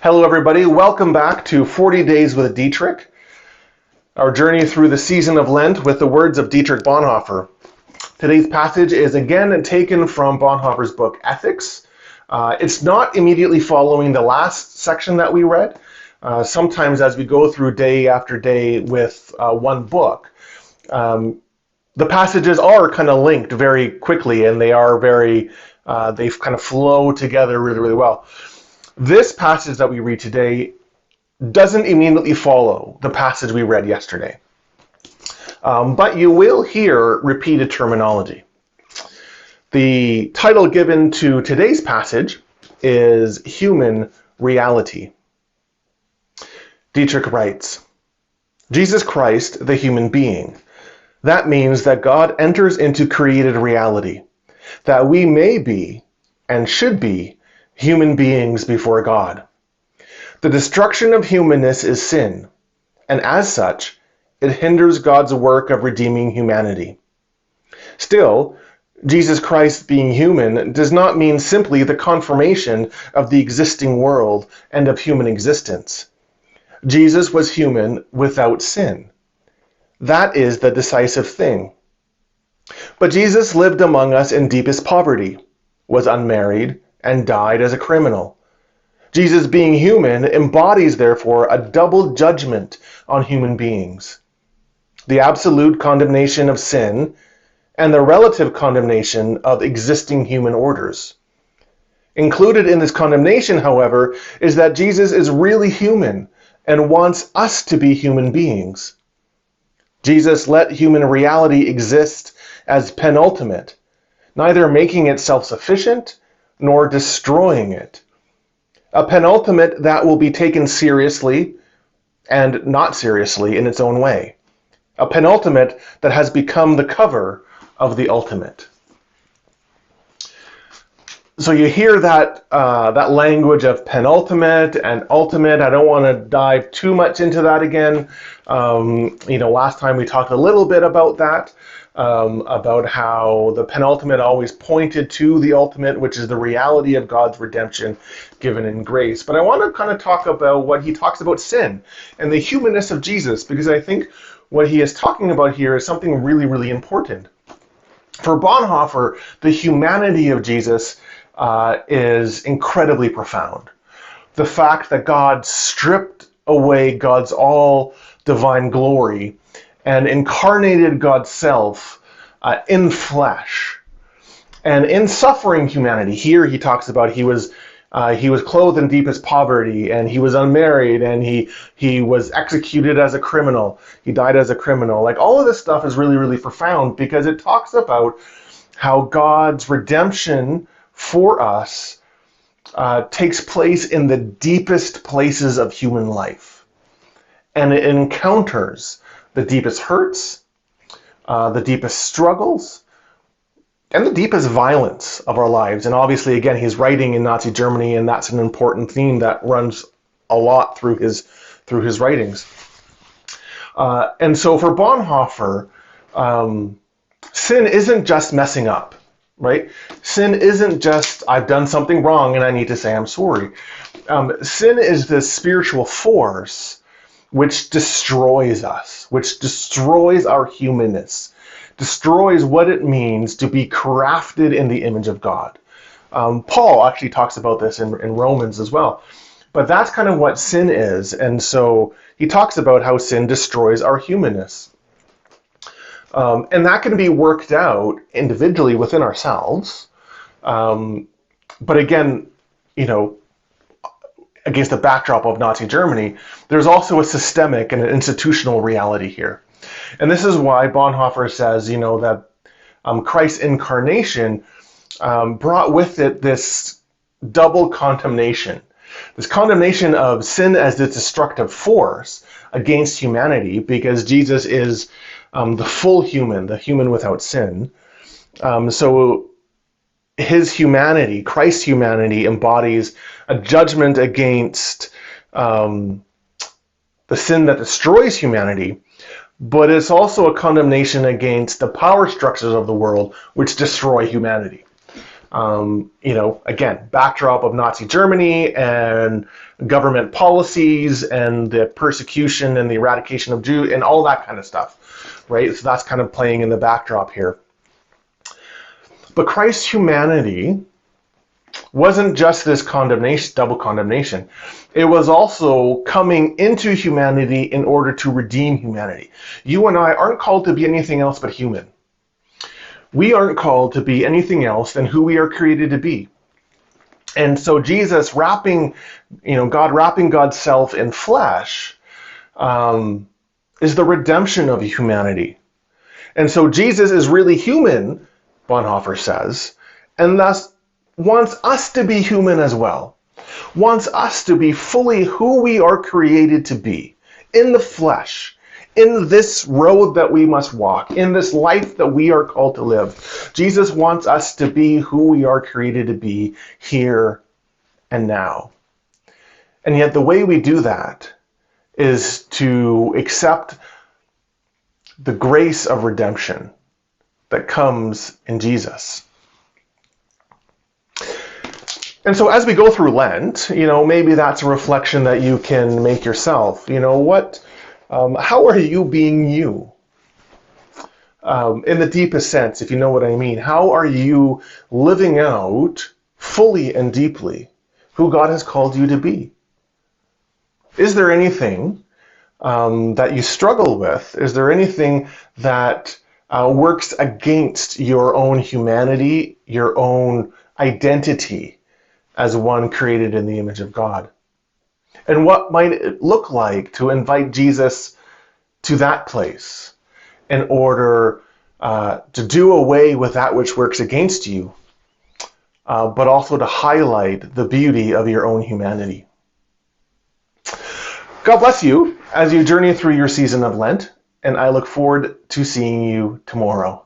Hello everybody, welcome back to 40 Days with Dietrich, our journey through the season of Lent with the words of Dietrich Bonhoeffer. Today's passage is again taken from Bonhoeffer's book, Ethics. It's not immediately following the last section that we read. Sometimes as we go through day after day with one book, the passages are kind of linked very quickly, and they are they kind of flow together really, really well. This passage that we read today doesn't immediately follow the passage we read yesterday. But you will hear repeated terminology. The title given to today's passage is Human Reality. Dietrich writes, Jesus Christ, the human being. That means that God enters into created reality, that we may be and should be human beings before God. The destruction of humanness is sin, and as such, it hinders God's work of redeeming humanity. Still, Jesus Christ being human does not mean simply the confirmation of the existing world and of human existence. Jesus was human without sin. That is the decisive thing. But Jesus lived among us in deepest poverty, was unmarried, and died as a criminal. Jesus being human embodies, therefore, a double judgment on human beings. The absolute condemnation of sin and the relative condemnation of existing human orders. Included in this condemnation, however, is that Jesus is really human and wants us to be human beings. Jesus let human reality exist as penultimate, neither making it self-sufficient nor destroying it. A penultimate that will be taken seriously and not seriously in its own way. A penultimate that has become the cover of the ultimate. So you hear that language of penultimate and ultimate. I don't want to dive too much into that again. Last time we talked a little bit about that. About how the penultimate always pointed to the ultimate, which is the reality of God's redemption given in grace. But I want to kind of talk about what he talks about sin and the humanness of Jesus, because I think what he is talking about here is something really, really important. For Bonhoeffer, the humanity of Jesus is incredibly profound. The fact that God stripped away God's all divine glory and incarnated God's self in flesh, and in suffering humanity. Here he talks about he was clothed in deepest poverty, and he was unmarried, and he was executed as a criminal. He died as a criminal. Like, all of this stuff is really, really profound, because it talks about how God's redemption for us takes place in the deepest places of human life, and it encounters the deepest hurts, the deepest struggles, and the deepest violence of our lives. And obviously, again, he's writing in Nazi Germany, and that's an important theme that runs a lot through his writings. And so for Bonhoeffer, sin isn't just messing up, right? Sin isn't just, I've done something wrong and I need to say I'm sorry. Sin is this spiritual force which destroys us, which destroys our humanness, destroys what it means to be crafted in the image of God. Paul actually talks about this in Romans as well. But that's kind of what sin is. And so he talks about how sin destroys our humanness. And that can be worked out individually within ourselves. But again, against the backdrop of Nazi Germany, there's also a systemic and an institutional reality here. And this is why Bonhoeffer says, that Christ's incarnation brought with it this double condemnation. This condemnation of sin as the destructive force against humanity, because Jesus is the full human, the human without sin. So his humanity, Christ's humanity, embodies a judgment against the sin that destroys humanity, but it's also a condemnation against the power structures of the world which destroy humanity. Again, backdrop of Nazi Germany and government policies and the persecution and the eradication of Jews and all that kind of stuff, right? So that's kind of playing in the backdrop here. But Christ's humanity wasn't just this condemnation, double condemnation. It was also coming into humanity in order to redeem humanity. You and I aren't called to be anything else but human. We aren't called to be anything else than who we are created to be. And so Jesus God wrapping God's self in flesh is the redemption of humanity. And so Jesus is really human, Bonhoeffer says, and thus wants us to be human as well. Wants us to be fully who we are created to be, in the flesh, in this road that we must walk, in this life that we are called to live. Jesus wants us to be who we are created to be here and now. And yet the way we do that is to accept the grace of redemption that comes in Jesus. And so as we go through Lent, maybe that's a reflection that you can make yourself. How are you being you? In the deepest sense, if you know what I mean. How are you living out fully and deeply who God has called you to be? Is there anything that you struggle with? Is there anything that works against your own humanity, your own identity as one created in the image of God? And what might it look like to invite Jesus to that place in order to do away with that which works against you, but also to highlight the beauty of your own humanity? God bless you as you journey through your season of Lent, and I look forward to seeing you tomorrow.